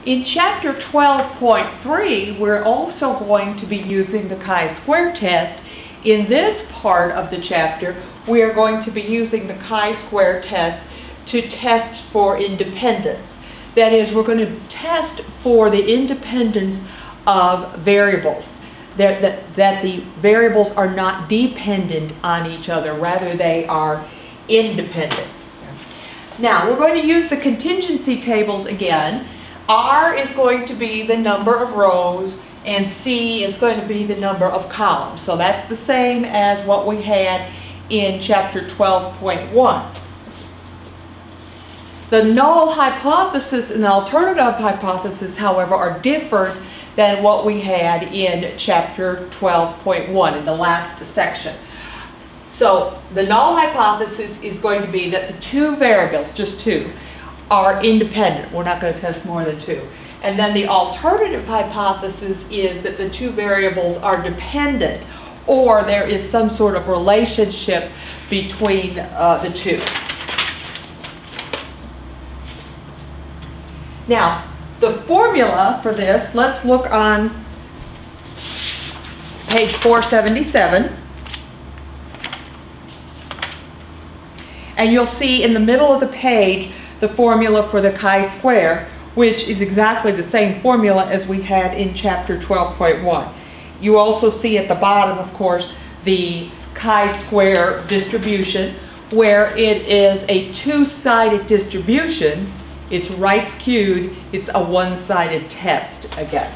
In chapter 12.3, we're also going to be using the chi-square test. In this part of the chapter, we are going to be using the chi-square test to test for independence. That is, we're going to test for the independence of variables, that the variables are not dependent on each other, rather they are independent. Now, we're going to use the contingency tables again. R is going to be the number of rows, and C is going to be the number of columns. So that's the same as what we had in chapter 12.1. The null hypothesis and the alternative hypothesis, however, are different than what we had in chapter 12.1 in the last section. So the null hypothesis is going to be that the two variables, just two, are independent. We're not going to test more than two. And then the alternative hypothesis is that the two variables are dependent, or there is some sort of relationship between the two. Now, the formula for this, let's look on page 477. And you'll see in the middle of the page the formula for the chi-square, which is exactly the same formula as we had in chapter 12.1. You also see at the bottom, of course, the chi-square distribution, where it is a two-sided distribution. It's right skewed. It's a one-sided test again.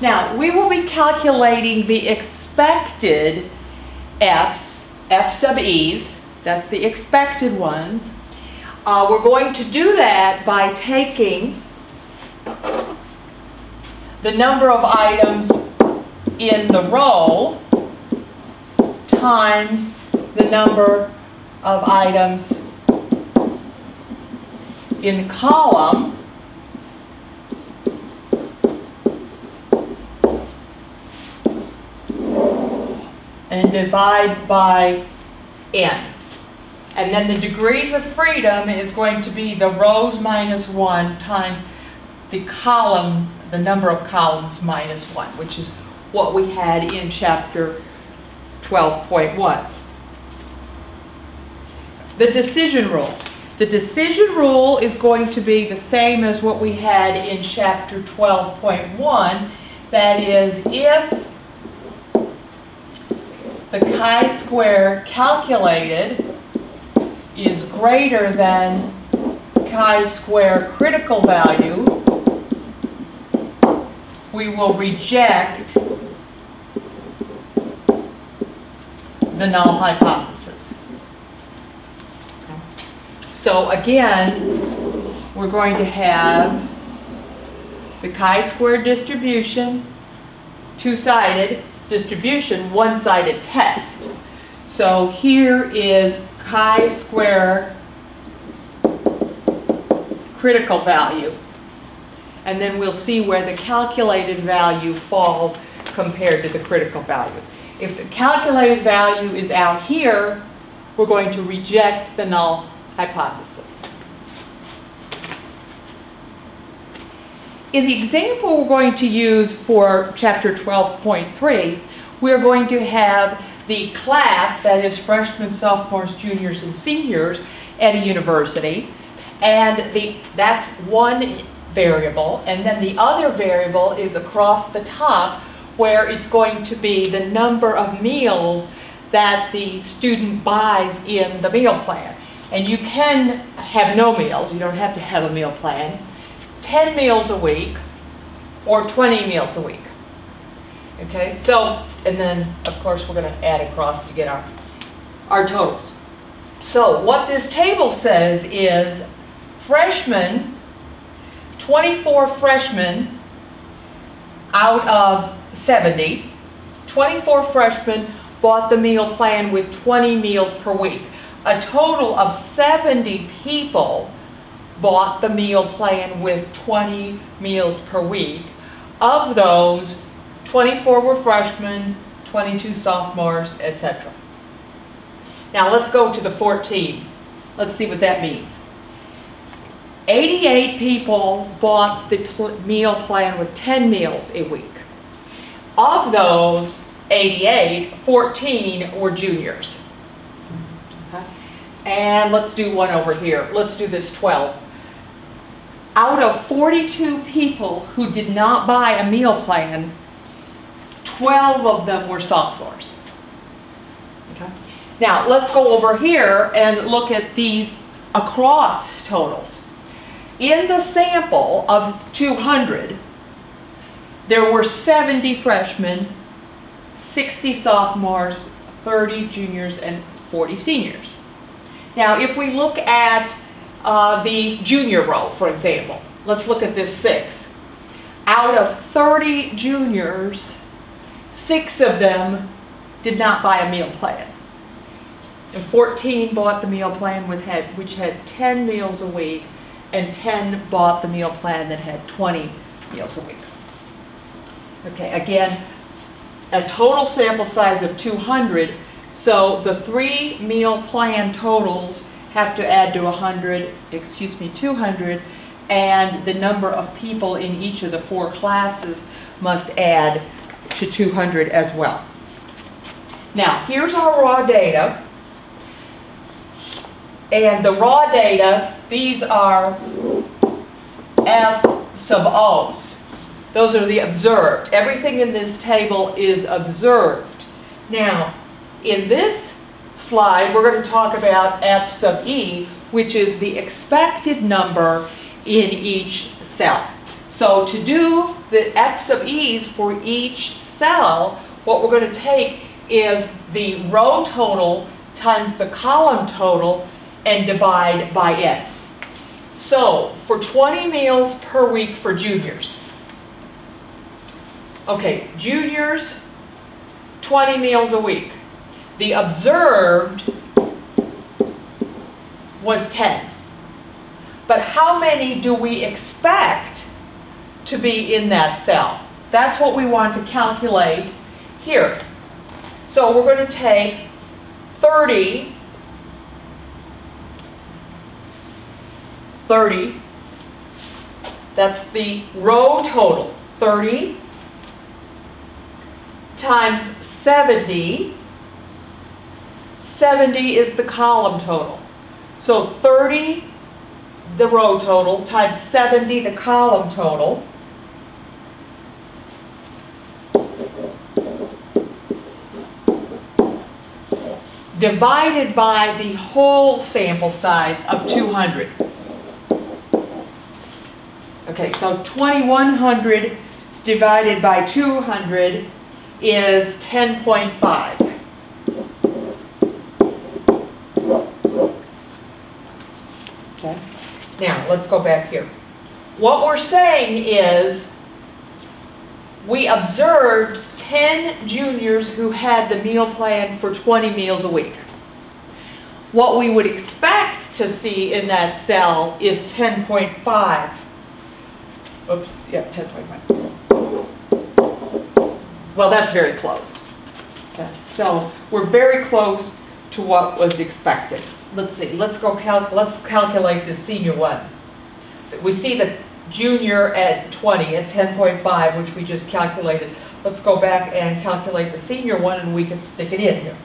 Now, we will be calculating the expected F's, F sub E's. That's the expected ones. We're going to do that by taking the number of items in the row times the number of items in the column and divide by n. And then the degrees of freedom is going to be the rows minus 1 times the column, the number of columns minus 1, which is what we had in chapter 12.1. The decision rule. The decision rule is going to be the same as what we had in chapter 12.1. That is, if the chi-square calculated is greater than chi-square critical value, we will reject the null hypothesis. So again, we're going to have the chi-square distribution, two-sided distribution, one-sided test. So here is chi-square critical value. And then we'll see where the calculated value falls compared to the critical value. If the calculated value is out here, we're going to reject the null hypothesis. In the example we're going to use for chapter 12.3, we're going to have the class, that is freshmen, sophomores, juniors, and seniors at a university, and that's one variable, and then the other variable is across the top, where it's going to be the number of meals that the student buys in the meal plan. And you can have no meals, you don't have to have a meal plan, 10 meals a week or 20 meals a week. Okay, so, and then of course we're going to add across to get our totals. So what this table says is freshmen, 24 freshmen out of 70, 24 freshmen bought the meal plan with 20 meals per week. A total of 70 people bought the meal plan with 20 meals per week. Of those, 24 were freshmen, 22 sophomores, etc. Now let's go to the 14. Let's see what that means. 88 people bought the meal plan with 10 meals a week. Of those 88, 14 were juniors. Okay. And let's do one over here. Let's do this 12. Out of 42 people who did not buy a meal plan, 12 of them were sophomores. Okay. Now let's go over here and look at these across totals. In the sample of 200, there were 70 freshmen, 60 sophomores, 30 juniors, and 40 seniors. Now if we look at the junior row, for example, let's look at this 6. Out of 30 juniors, 6 of them did not buy a meal plan. And 14 bought the meal plan which had 10 meals a week, and 10 bought the meal plan that had 20 meals a week. Okay, again, a total sample size of 200, so the 3 meal plan totals have to add to 200, and the number of people in each of the 4 classes must add to 200 as well. Now, here's our raw data. And the raw data, these are F sub O's. Those are the observed. Everything in this table is observed. Now, in this slide, we're going to talk about F sub E, which is the expected number in each cell. So to do the F sub E's for each cell, what we're going to take is the row total times the column total and divide by n. So for 20 meals per week for juniors. Okay, juniors, 20 meals a week. The observed was 10. But how many do we expect to be in that cell? That's what we want to calculate here. So we're going to take 30, that's the row total, 30 times 70, 70 is the column total. So 30, the row total, times 70, the column total. Divided by the whole sample size of 200. Okay, so 2100 divided by 200 is 10.5. Okay, now let's go back here. What we're saying is we observed 10 juniors who had the meal plan for 20 meals a week. What we would expect to see in that cell is 10.5. Oops, yeah, 10.5. Well, that's very close. Okay, so we're very close to what was expected. Let's see, let's calculate the senior one. So we see the junior at 20, at 10.5, which we just calculated. Let's go back and calculate the senior one, and we can stick it in here.